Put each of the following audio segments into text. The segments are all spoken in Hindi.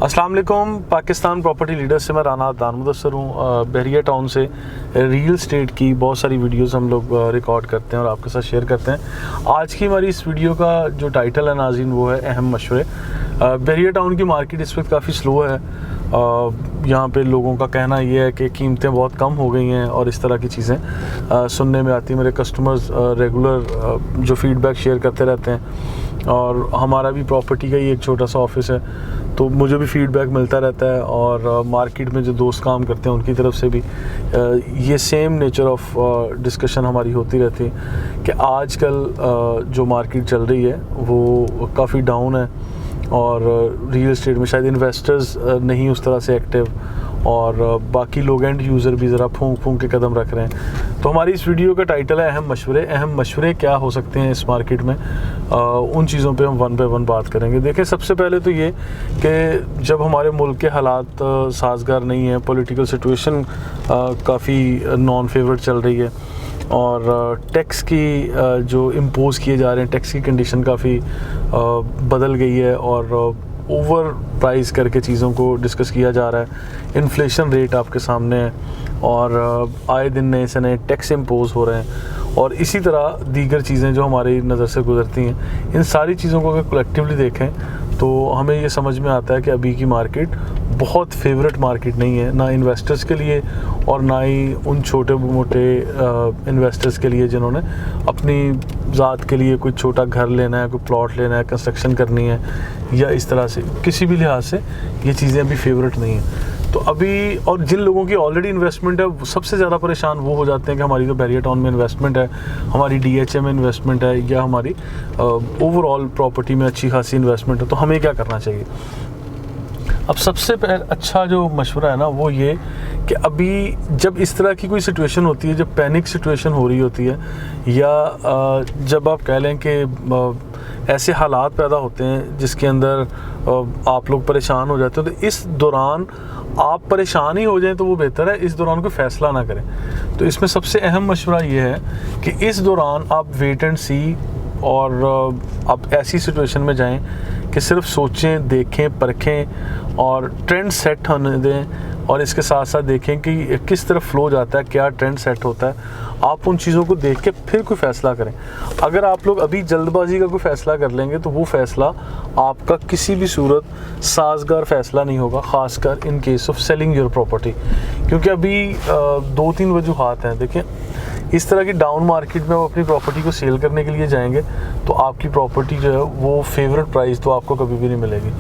अस्सलाम वालेकुम। पाकिस्तान प्रॉपर्टी लीडर से मैं राना दान मुदस्सर हूँ। बहरिया टाउन से रियल स्टेट की बहुत सारी वीडियोस हम लोग रिकॉर्ड करते हैं और आपके साथ शेयर करते हैं। आज की हमारी इस वीडियो का जो टाइटल है नाज़रीन वो है अहम मशवरे। बहरिया टाउन की मार्केट इस वक्त काफ़ी स्लो है। यहाँ पे लोगों का कहना ये है कि कीमतें बहुत कम हो गई हैं और इस तरह की चीज़ें सुनने में आती हैं। मेरे कस्टमर्स रेगुलर जो फीडबैक शेयर करते रहते हैं और हमारा भी प्रॉपर्टी का ही एक छोटा सा ऑफिस है, तो मुझे भी फीडबैक मिलता रहता है और मार्केट में जो दोस्त काम करते हैं उनकी तरफ से भी ये सेम नेचर ऑफ डिस्कशन हमारी होती रहती है कि आजकल जो मार्केट चल रही है वो काफ़ी डाउन है और रियल एस्टेट में शायद इन्वेस्टर्स नहीं उस तरह से एक्टिव और बाकी लोग एंड यूज़र भी ज़रा फूंक के कदम रख रहे हैं। तो हमारी इस वीडियो का टाइटल है अहम मशवरे। अहम मशवरे क्या हो सकते हैं इस मार्केट में, उन चीज़ों पे हम वन बाय वन बात करेंगे। देखें, सबसे पहले तो ये कि जब हमारे मुल्क के हालात साजगार नहीं है, पॉलिटिकल सिचुएशन काफ़ी नॉन फेवरेट चल रही है और टैक्स की जो इम्पोज़ किए जा रहे हैं, टैक्स की कंडीशन काफ़ी बदल गई है और ओवर प्राइस करके चीज़ों को डिस्कस किया जा रहा है। इन्फ्लेशन रेट आपके सामने है और आए दिन नए से नए टैक्स इम्पोज़ हो रहे हैं और इसी तरह दीगर चीज़ें जो हमारी नज़र से गुजरती हैं, इन सारी चीज़ों को अगर कलेक्टिवली देखें तो हमें ये समझ में आता है कि अभी की मार्केट बहुत फेवरेट मार्केट नहीं है, ना इन्वेस्टर्स के लिए और ना ही उन छोटे मोटे इन्वेस्टर्स के लिए जिन्होंने अपनी ज़ात के लिए कोई छोटा घर लेना है, कोई प्लॉट लेना है, कंस्ट्रक्शन करनी है या इस तरह से किसी भी लिहाज से ये चीज़ें अभी फेवरेट नहीं हैं। तो अभी और जिन लोगों की ऑलरेडी इन्वेस्टमेंट है वो सबसे ज़्यादा परेशान वो हो जाते हैं कि हमारी तो बहरिया टाउन में इन्वेस्टमेंट है, हमारी DHA में इन्वेस्टमेंट है या हमारी ओवरऑल प्रॉपर्टी में अच्छी खासी इन्वेस्टमेंट है, तो हमें क्या करना चाहिए। अब सबसे अच्छा जो मशवरा है ना वो ये कि अभी जब इस तरह की कोई सिचुएशन होती है, जब पैनिक सिचुएशन हो रही होती है या जब आप कह लें कि ऐसे हालात पैदा होते हैं जिसके अंदर आप लोग परेशान हो जाते हो, तो इस दौरान आप परेशान ही हो जाएं तो वो बेहतर है, इस दौरान कोई फ़ैसला ना करें। तो इसमें सबसे अहम मशवरा ये है कि इस दौरान आप वेट एंड सी और आप ऐसी सिचुएशन में जाएं कि सिर्फ सोचें, देखें, परखें और ट्रेंड सेट होने दें और इसके साथ साथ देखें कि किस तरफ फ्लो जाता है, क्या ट्रेंड सेट होता है। आप उन चीज़ों को देख के फिर कोई फ़ैसला करें। अगर आप लोग अभी जल्दबाजी का कोई फ़ैसला कर लेंगे तो वो फ़ैसला आपका किसी भी सूरत साजगार फ़ैसला नहीं होगा, ख़ासकर in case of selling your property. क्योंकि अभी 2-3 वजूहात हैं। देखें, इस तरह की डाउन मार्केट में आप अपनी प्रॉपर्टी को सेल करने के लिए जाएंगे तो आपकी प्रॉपर्टी जो है वो फेवरेट प्राइस तो आपको कभी भी नहीं मिलेगी,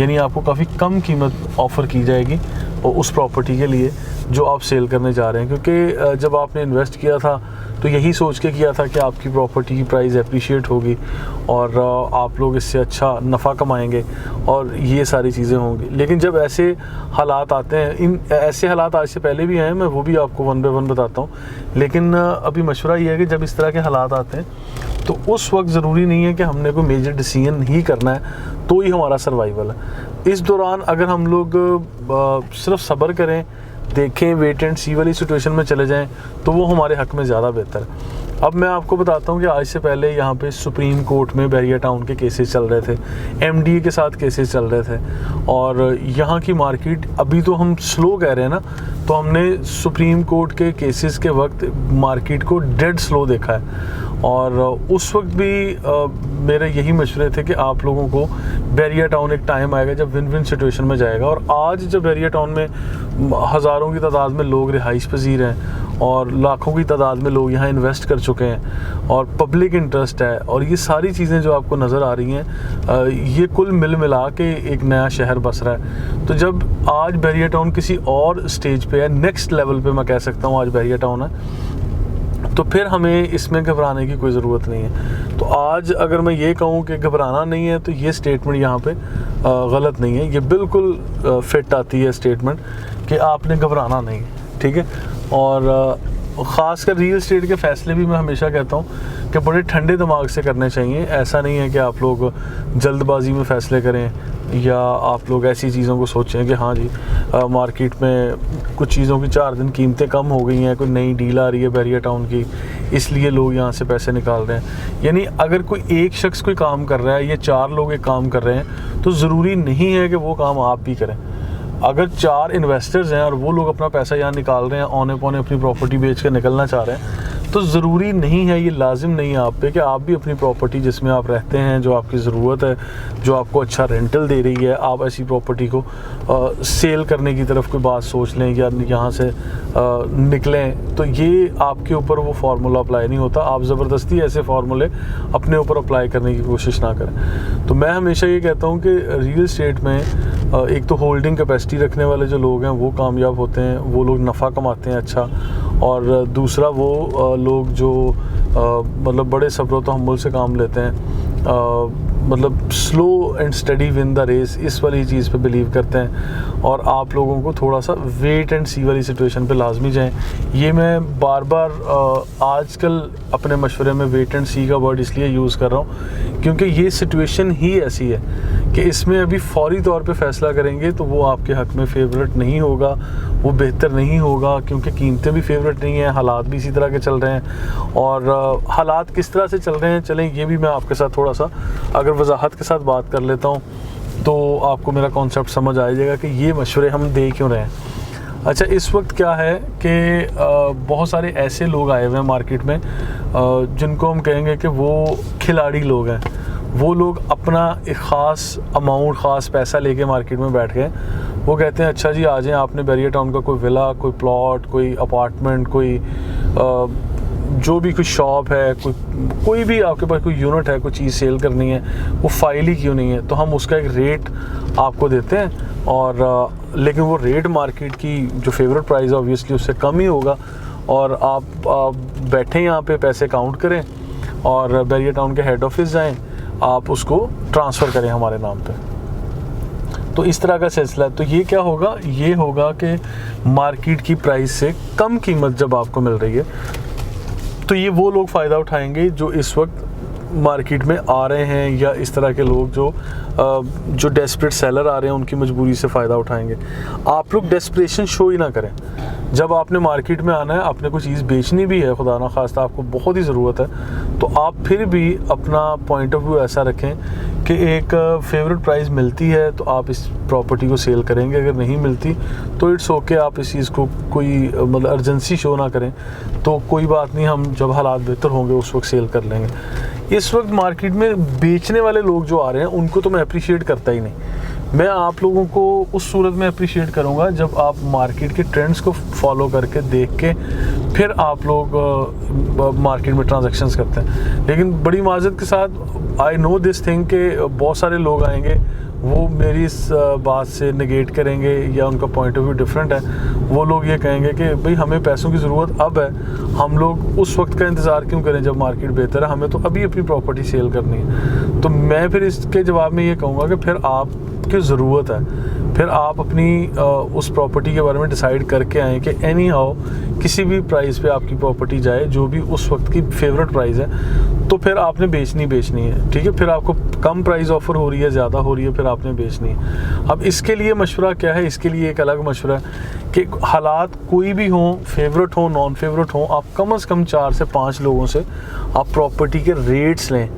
यानी आपको काफ़ी कम कीमत ऑफ़र की जाएगी और उस प्रॉपर्टी के लिए जो आप सेल करने जा रहे हैं। क्योंकि जब आपने इन्वेस्ट किया था तो यही सोच के किया था कि आपकी प्रॉपर्टी की प्राइस एप्रिशिएट होगी और आप लोग इससे अच्छा नफ़ा कमाएंगे और ये सारी चीज़ें होंगी। लेकिन जब ऐसे हालात आते हैं, इन ऐसे हालात आज से पहले भी हैं, मैं वो भी आपको वन बाय वन बताता हूँ। लेकिन अभी मशवरा ये है कि जब इस तरह के हालात आते हैं तो उस वक्त ज़रूरी नहीं है कि हमने कोई मेजर डिसीजन ही करना है तो ही हमारा सर्वाइवल है। इस दौरान अगर हम लोग सिर्फ सब्र करें, देखें, वेट एंड सी वाली सिचुएशन में चले जाएं तो वो हमारे हक़ में ज़्यादा बेहतर है। अब मैं आपको बताता हूँ कि आज से पहले यहाँ पे सुप्रीम कोर्ट में बहरिया टाउन के केसेस चल रहे थे, MDA के साथ केसेस चल रहे थे और यहाँ की मार्केट अभी तो हम स्लो कह रहे हैं ना, तो हमने सुप्रीम कोर्ट के केसेस के वक्त मार्केट को डेड स्लो देखा है और उस वक्त भी मेरे यही मशवरे थे कि आप लोगों को बहरिया टाउन एक टाइम आएगा जब विन विन सिचुएशन में जाएगा। और आज जब बहरिया टाउन में हज़ारों की तादाद में लोग रिहाइश पजीर हैं और लाखों की तादाद में लोग यहाँ इन्वेस्ट कर चुके हैं और पब्लिक इंटरेस्ट है और ये सारी चीज़ें जो आपको नज़र आ रही हैं, ये कुल मिल मिला के एक नया शहर बस रहा है। तो जब आज बहरिया टाउन किसी और स्टेज पे है, नेक्स्ट लेवल पे मैं कह सकता हूँ आज बहरिया टाउन है, तो फिर हमें इसमें घबराने की कोई ज़रूरत नहीं है। तो आज अगर मैं ये कहूँ कि घबराना नहीं है तो ये स्टेटमेंट यहाँ पे गलत नहीं है, ये बिल्कुल फिट आती है स्टेटमेंट कि आपने घबराना नहीं है, ठीक है। और ख़ासकर रियल एस्टेट के फ़ैसले भी मैं हमेशा कहता हूँ कि बड़े ठंडे दिमाग से करने चाहिए। ऐसा नहीं है कि आप लोग जल्दबाजी में फ़ैसले करें या आप लोग ऐसी चीज़ों को सोचें कि हाँ जी मार्केट में कुछ चीज़ों की 4 दिन कीमतें कम हो गई हैं, कोई नई डील आ रही है बैरिया टाउन की, इसलिए लोग यहाँ से पैसे निकाल रहे हैं। यानी अगर कोई एक शख्स कोई काम कर रहा है या 4 लोग एक काम कर रहे हैं तो ज़रूरी नहीं है कि वो काम आप भी करें। अगर 4 इन्वेस्टर्स हैं और वो लोग अपना पैसा यहाँ निकाल रहे हैं, औने पौने अपनी प्रॉपर्टी बेच कर निकलना चाह रहे हैं, तो ज़रूरी नहीं है, ये लाजिम नहीं है आप पे कि आप भी अपनी प्रॉपर्टी जिसमें आप रहते हैं, जो आपकी ज़रूरत है, जो आपको अच्छा रेंटल दे रही है, आप ऐसी प्रॉपर्टी को सेल करने की तरफ कोई बात सोच लें या यहाँ से निकलें। तो ये आपके ऊपर वो फार्मूला अप्लाई नहीं होता। आप ज़बरदस्ती ऐसे फार्मूले अपने ऊपर अप्लाई करने की कोशिश ना करें। तो मैं हमेशा ये कहता हूँ कि रियल एस्टेट में एक तो होल्डिंग कैपेसिटी रखने वाले जो लोग हैं वो कामयाब होते हैं, वो लोग नफ़ा कमाते हैं अच्छा, और दूसरा वो लोग जो मतलब बड़े सब्र तहम्मुल से काम लेते हैं, मतलब slow and study win the race, इस वाली चीज़ पे बिलीव करते हैं। और आप लोगों को थोड़ा सा वेट एंड सी वाली सिचुएशन पे लाजमी जाएं। ये मैं बार बार आजकल अपने मशवरे में वेट एंड सी का वर्ड इसलिए यूज़ कर रहा हूँ क्योंकि ये सिचुएशन ही ऐसी है कि इसमें अभी फौरी तौर पे फ़ैसला करेंगे तो वो आपके हक़ में फ़ेवरेट नहीं होगा, वो बेहतर नहीं होगा, क्योंकि कीमतें भी फेवरेट नहीं हैं, हालात भी इसी तरह के चल रहे हैं। और हालात किस तरह से चल रहे हैं चलें ये भी मैं आपके साथ थोड़ा सा अगर वजाहत के साथ बात कर लेता हूँ तो आपको मेरा कॉन्सेप्ट समझ आ जाएगा कि ये मशवरे हम दे क्यों रहे हैं। अच्छा, इस वक्त क्या है कि बहुत सारे ऐसे लोग आए हुए हैं मार्केट में जिनको हम कहेंगे कि वो खिलाड़ी लोग हैं। वो लोग अपना एक ख़ास अमाउंट, ख़ास पैसा लेके मार्केट में बैठ गए। वो कहते हैं अच्छा जी आ जाएं, आपने बैरिया टाउन का कोई विला, कोई प्लॉट, कोई अपार्टमेंट, कोई जो भी कोई शॉप है, कोई भी आपके पास कोई यूनिट है, कोई चीज़ सेल करनी है, वो फाइल ही क्यों नहीं है, तो हम उसका एक रेट आपको देते हैं। और लेकिन वो रेट मार्केट की जो फेवरेट प्राइस है ऑब्वियसली उससे कम ही होगा। और आप बैठें यहाँ पे, पैसे काउंट करें और बैरिया टाउन के हेड ऑफिस जाएं, आप उसको ट्रांसफ़र करें हमारे नाम पे। तो इस तरह का सिलसिला है। तो ये क्या होगा, ये होगा कि मार्केट की प्राइस से कम कीमत जब आपको मिल रही है तो ये वो लोग फ़ायदा उठाएंगे जो इस वक्त मार्केट में आ रहे हैं, या इस तरह के लोग जो डेस्परेट सेलर आ रहे हैं उनकी मजबूरी से फ़ायदा उठाएंगे। आप लोग डेस्परेशन शो ही ना करें। जब आपने मार्केट में आना है, आपने कोई चीज़ बेचनी भी है, खुदा ना खास्ता आपको बहुत ही ज़रूरत है, तो आप फिर भी अपना पॉइंट ऑफ व्यू ऐसा रखें कि एक फेवरेट प्राइस मिलती है तो आप इस प्रॉपर्टी को सेल करेंगे, अगर नहीं मिलती तो इट्स ओके, आप इस चीज़ को कोई मतलब अर्जेंसी शो ना करें, तो कोई बात नहीं, हम जब हालात बेहतर होंगे उस वक्त सेल कर लेंगे। इस वक्त मार्केट में बेचने वाले लोग जो आ रहे हैं उनको तो मैं अप्रिशिएट करता ही नहीं। मैं आप लोगों को उस सूरत में अप्रिशिएट करूँगा जब आप मार्केट के ट्रेंड्स को फॉलो करके, देख के फिर आप लोग मार्केट में ट्रांजैक्शंस करते हैं। लेकिन बड़ी माज़रत के साथ आई नो दिस थिंग कि बहुत सारे लोग आएंगे, वो मेरी इस बात से नेगेट करेंगे या उनका पॉइंट ऑफ व्यू डिफरेंट है। वो लोग ये कहेंगे कि भाई हमें पैसों की ज़रूरत अब है, हम लोग उस वक्त का इंतज़ार क्यों करें जब मार्केट बेहतर है, हमें तो अभी अपनी प्रॉपर्टी सेल करनी है। तो मैं फिर इसके जवाब में ये कहूँगा कि फिर आपकी ज़रूरत है, फिर आप अपनी उस प्रॉपर्टी के बारे में डिसाइड करके आएँ कि एनी हाउ किसी भी प्राइस पे आपकी प्रॉपर्टी जाए जो भी उस वक्त की फेवरेट प्राइस है, तो फिर आपने बेचनी है, ठीक है। फिर आपको कम प्राइस ऑफ़र हो रही है, ज़्यादा हो रही है, फिर आपने बेचनी है। अब इसके लिए मशवरा क्या है, इसके लिए एक अलग मशवरा है कि हालात कोई भी हों, फेवरेट हो, नॉन फेवरेट हो, आप कम से कम 4 से 5 लोगों से आप प्रॉपर्टी के रेट्स लें।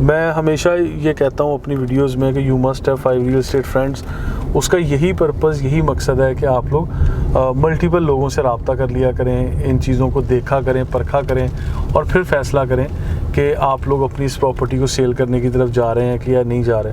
मैं हमेशा ये कहता हूँ अपनी वीडियोस में कि you must have 5 real estate friends. उसका यही पर्पज़, यही मकसद है कि आप लोग मल्टीपल लोगों से रब्ता कर लिया करें, इन चीज़ों को देखा करें, परखा करें और फिर फ़ैसला करें कि आप लोग अपनी इस प्रॉपर्टी को सेल करने की तरफ जा रहे हैं कि या नहीं जा रहे,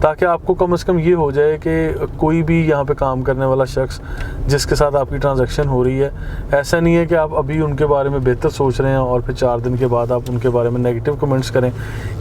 ताकि आपको कम से कम ये हो जाए कि कोई भी यहाँ पे काम करने वाला शख्स जिसके साथ आपकी ट्रांजैक्शन हो रही है, ऐसा नहीं है कि आप अभी उनके बारे में बेहतर सोच रहे हैं और फिर 4 दिन के बाद आप उनके बारे में नेगेटिव कमेंट्स करें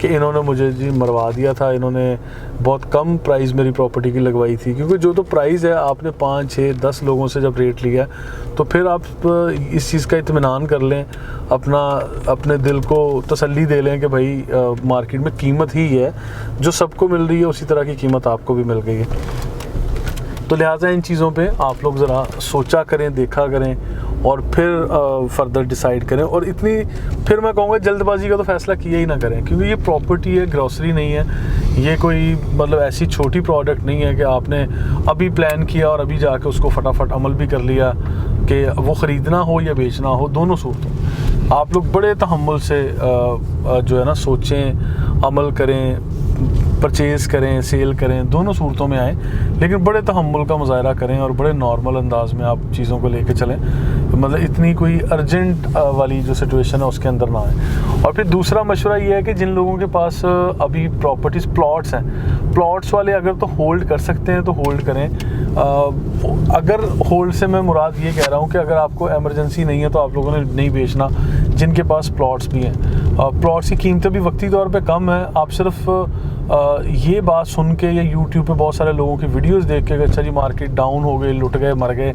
कि इन्होंने मुझे जी मरवा दिया था, इन्होंने बहुत कम प्राइस मेरी प्रॉपर्टी की लगवाई थी। क्योंकि जो तो प्राइस है आपने 5, 6, 10 लोगों से जब रेट लिया तो फिर आप इस चीज़ का इत्मीनान कर लें, अपने दिल को तसल्ली दे लें कि भाई मार्केट में कीमत ही है, जो सबको मिल रही है उसी तरह की कीमत आपको भी मिल गई है। तो लिहाजा इन चीज़ों पे आप लोग ज़रा सोचा करें, देखा करें और फिर फर्दर डिसाइड करें। और इतनी फिर मैं कहूँगा जल्दबाजी का तो फ़ैसला किया ही ना करें, क्योंकि ये प्रॉपर्टी है, ग्रॉसरी नहीं है। ये कोई मतलब ऐसी छोटी प्रोडक्ट नहीं है कि आपने अभी प्लान किया और अभी जाके उसको फटाफट अमल भी कर लिया कि वो ख़रीदना हो या बेचना हो, दोनों सूरतों आप लोग बड़े तहम्मुल से जो है ना सोचें, अमल करें, परचेज़ करें, सेल करें, दोनों सूरतों में आएँ, लेकिन बड़े तहम्मुल का मुज़ाहरा करें और बड़े नॉर्मल अंदाज में आप चीज़ों को लेके चलें, मतलब इतनी कोई अर्जेंट वाली जो सिचुएशन है उसके अंदर ना आए। और फिर दूसरा मशवरा ये है कि जिन लोगों के पास अभी प्रॉपर्टीज़ प्लॉट्स हैं, प्लॉट्स वाले अगर तो होल्ड कर सकते हैं तो होल्ड करें। अगर होल्ड से मैं मुराद ये कह रहा हूँ कि अगर आपको एमरजेंसी नहीं है तो आप लोगों ने नहीं बेचना, जिनके पास प्लॉट्स भी हैं। प्लॉट्स की कीमतें भी वक्ती तौर पे कम है। आप सिर्फ ये बात सुन के या यूट्यूब पे बहुत सारे लोगों की वीडियोस देख के अच्छा जी मार्केट डाउन हो गई, लुट गए, मर गए,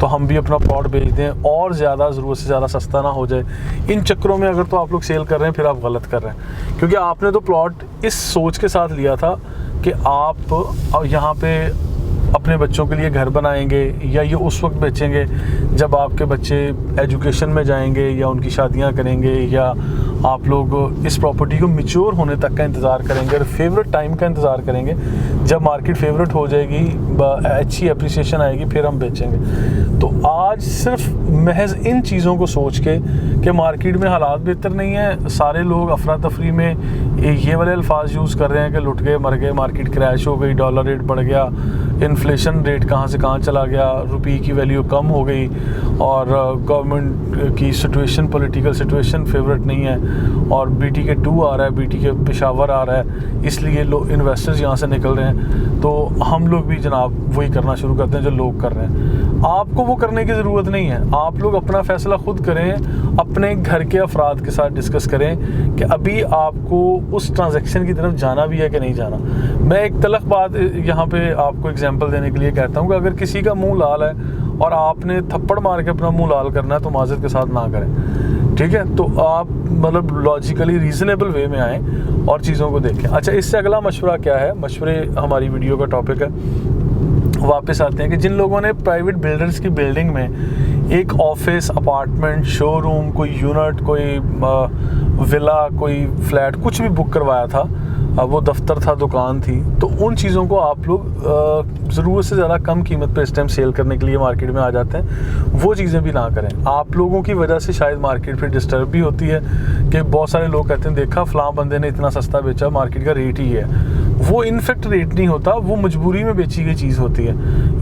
तो हम भी अपना प्लॉट बेच दें और ज़्यादा ज़रूरत से ज़्यादा सस्ता ना हो जाए, इन चक्करों में अगर तो आप लोग सेल कर रहे हैं फिर आप गलत कर रहे हैं। क्योंकि आपने तो प्लॉट इस सोच के साथ लिया था कि आप यहाँ पे अपने बच्चों के लिए घर बनाएंगे या ये उस वक्त बेचेंगे जब आपके बच्चे एजुकेशन में जाएंगे या उनकी शादियां करेंगे, या आप लोग इस प्रॉपर्टी को मैच्योर होने तक का इंतज़ार करेंगे और फेवरेट टाइम का इंतज़ार करेंगे। जब मार्केट फेवरेट हो जाएगी, अच्छी अप्रिसिएशन आएगी, फिर हम बेचेंगे। तो आज सिर्फ महज इन चीज़ों को सोच के कि मार्केट में हालात बेहतर नहीं है, सारे लोग अफरा तफरी में ये वाले अल्फाज यूज़ कर रहे हैं कि लुट गए, मर गए, मार्केट क्रैश हो गई, डॉलर रेट बढ़ गया, इन्फ्लेशन रेट कहाँ से कहाँ चला गया, रुपये की वैल्यू कम हो गई और गवर्नमेंट की सिचुएशन, पॉलिटिकल सिचुएशन फेवरेट नहीं है और BTK 2 आ रहा है, BTK पेशावर आ रहा है, इसलिए लोग इन्वेस्टर्स यहाँ से निकल रहे हैं। तो हम लोग भी जनाब वही करना शुरू करते हैं जो लोग कर रहे हैं। आपको वो करने की ज़रूरत नहीं है। आप लोग अपना फ़ैसला खुद करें, अपने घर के अफराद के साथ डिस्कस करें कि अभी आपको उस ट्रांजैक्शन की तरफ जाना भी है कि नहीं जाना। मैं एक तलख बात यहाँ पे आपको एग्जांपल देने के लिए कहता हूँ कि अगर किसी का मुंह लाल है और आपने थप्पड़ मार के अपना मुंह लाल करना है तो माज़रत के साथ ना करें, ठीक है। तो आप मतलब लॉजिकली रीज़नेबल वे में आएँ और चीज़ों को देखें। अच्छा, इससे अगला मशवरा क्या है, मशवरे हमारी वीडियो का टॉपिक है, वापस आते हैं कि जिन लोगों ने प्राइवेट बिल्डर्स की बिल्डिंग में एक ऑफिस, अपार्टमेंट, शोरूम, कोई यूनिट, कोई विला, कोई फ्लैट, कुछ भी बुक करवाया था, वो दफ्तर था, दुकान थी, तो उन चीज़ों को आप लोग ज़रूरत से ज़्यादा कम कीमत पे इस टाइम सेल करने के लिए मार्केट में आ जाते हैं। वो चीज़ें भी ना करें। आप लोगों की वजह से शायद मार्केट फिर डिस्टर्ब भी होती है कि बहुत सारे लोग कहते हैं देखा फ़लाँ बंदे ने इतना सस्ता बेचा, मार्केट का रेट ही है। वो इनफेक्ट रेट नहीं होता, वो मजबूरी में बेची गई चीज़ होती है,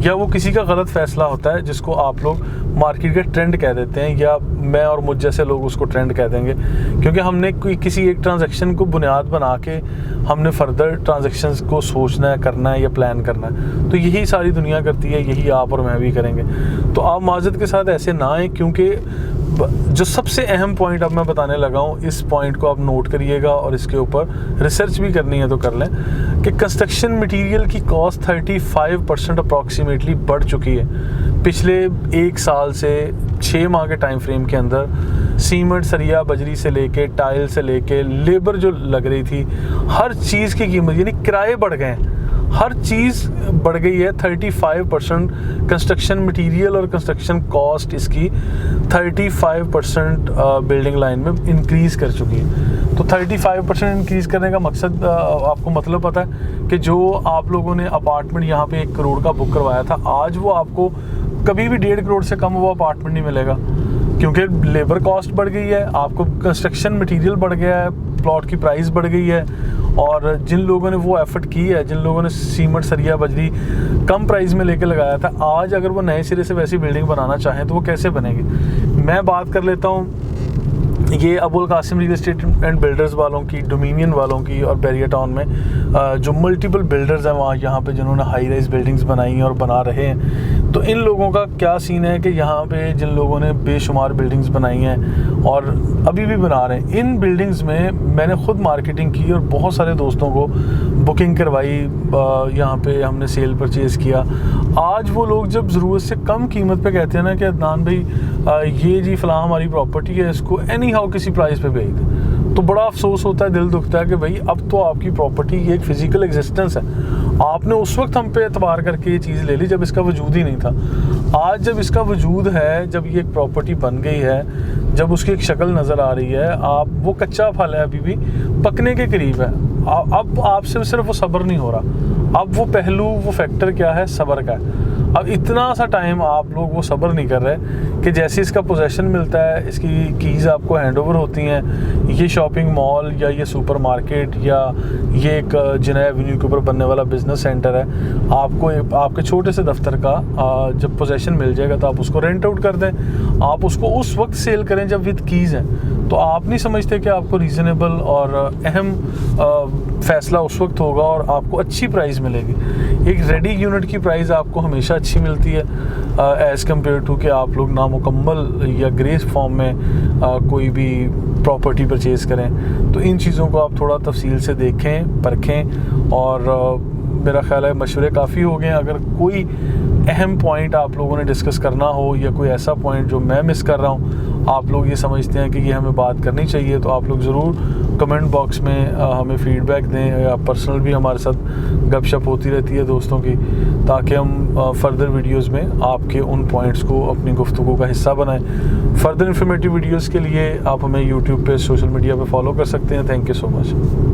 या वो किसी का गलत फ़ैसला होता है जिसको आप लोग मार्केट का ट्रेंड कह देते हैं, या मैं और मुझ जैसे लोग उसको ट्रेंड कह देंगे, क्योंकि हमने कोई किसी एक ट्रांजैक्शन को बुनियाद बना के हमने फर्दर ट्रांजैक्शंस को सोचना है, करना है या प्लान करना है। तो यही सारी दुनिया करती है, यही आप और मैं भी करेंगे। तो आप माज़रत के साथ ऐसे ना आएँ, क्योंकि जो सबसे अहम पॉइंट अब मैं बताने लगा हूँ, इस पॉइंट को आप नोट करिएगा और इसके ऊपर रिसर्च भी करनी है तो कर लें कि कंस्ट्रक्शन मटेरियल की कॉस्ट 35% अप्रॉक्सीमेटली बढ़ चुकी है पिछले 1 साल से 6 माह के टाइम फ्रेम के अंदर। सीमेंट, सरिया, बजरी से लेके, टाइल से लेके, लेबर जो लग रही थी, हर चीज़ की कीमत, यानी किराए बढ़ गए हैं, हर चीज़ बढ़ गई है। 35% कंस्ट्रक्शन मटेरियल और कंस्ट्रक्शन कॉस्ट इसकी 35% बिल्डिंग लाइन में इंक्रीज़ कर चुकी है। तो 35% इंक्रीज़ करने का मकसद आपको मतलब पता है कि जो आप लोगों ने अपार्टमेंट यहाँ पे 1 करोड़ का बुक करवाया था, आज वो आपको कभी भी 1.5 करोड़ से कम वो अपार्टमेंट नहीं मिलेगा, क्योंकि लेबर कॉस्ट बढ़ गई है, आपको कंस्ट्रक्शन मटेरियल बढ़ गया है, प्लॉट की प्राइस बढ़ गई है। और जिन लोगों ने वो एफर्ट की है, जिन लोगों ने सीमेंट, सरिया, बजरी कम प्राइस में लेके लगाया था, आज अगर वो नए सिरे से वैसी बिल्डिंग बनाना चाहें तो वो कैसे बनेगी। मैं बात कर लेता हूँ ये Abul Kasim real estate and builders वालों की, डोमिनियन वालों की, और बैरिया टाउन में जो मल्टीपल बिल्डर्स हैं वहाँ यहाँ पे जिन्होंने हाई राइज बिल्डिंग्स बनाई हैं और बना रहे हैं। तो इन लोगों का क्या सीन है कि यहाँ पे जिन लोगों ने बेशुमार बिल्डिंग्स बनाई हैं और अभी भी बना रहे हैं, इन बिल्डिंग्स में मैंने खुद मार्केटिंग की और बहुत सारे दोस्तों को बुकिंग करवाई, यहाँ पे हमने सेल परचेज़ किया। आज वो लोग जब ज़रूरत से कम कीमत पे कहते हैं ना कि अदनान भाई ये जी फ़लाँ हमारी प्रॉपर्टी है, इसको एनी हाउ किसी प्राइस पे बेच दे, तो बड़ा अफसोस होता है, दिल दुखता है कि भाई अब तो आपकी प्रॉपर्टी की एक फिजिकल एग्जिस्टेंस है, आपने उस वक्त हम पे एतबार करके ये चीज़ ले ली जब इसका वजूद ही नहीं था। आज जब इसका वजूद है, जब ये एक प्रॉपर्टी बन गई है, जब उसकी एक शक्ल नज़र आ रही है, आप वो कच्चा फल है, अभी भी पकने के करीब है, अब आपसे सिर्फ वो सब्र नहीं हो रहा, अब वो पहलू, वो फैक्टर क्या है, सब्र का है। अब इतना सा टाइम आप लोग वो सब्र नहीं कर रहे कि जैसे इसका पोजेसन मिलता है, इसकी कीज़ आपको हैंडओवर होती हैं, ये शॉपिंग मॉल या ये सुपरमार्केट या ये एक जिना एवेन्यू के ऊपर बनने वाला बिजनेस सेंटर है, आपको आपके छोटे से दफ्तर का जब पोजेसन मिल जाएगा तो आप उसको रेंट आउट कर दें, आप उसको उस वक्त सेल करें जब विद कीज़ हैं। तो आप नहीं समझते कि आपको रीज़नेबल और अहम फ़ैसला उस वक्त होगा और आपको अच्छी प्राइस मिलेगी। एक रेडी यूनिट की प्राइस आपको हमेशा अच्छी मिलती है एज़ कम्पेयर टू कि आप लोग नामुकम्मल या ग्रेस फॉर्म में कोई भी प्रॉपर्टी परचेज़ करें। तो इन चीज़ों को आप थोड़ा तफसील से देखें, परखें, और मेरा ख्याल है मशवरे काफ़ी हो गए। अगर कोई अहम पॉइंट आप लोगों ने डिस्कस करना हो या कोई ऐसा पॉइंट जो मैं मिस कर रहा हूँ, आप लोग ये समझते हैं कि ये हमें बात करनी चाहिए, तो आप लोग ज़रूर कमेंट बॉक्स में हमें फ़ीडबैक दें, या पर्सनल भी हमारे साथ गपशप होती रहती है दोस्तों की, ताकि हम फर्दर वीडियोस में आपके उन पॉइंट्स को अपनी गुफ्तगू का हिस्सा बनाएं। फर्दर इन्फॉर्मेटिव वीडियोस के लिए आप हमें यूट्यूब पे, सोशल मीडिया पे फॉलो कर सकते हैं। Thank you so much.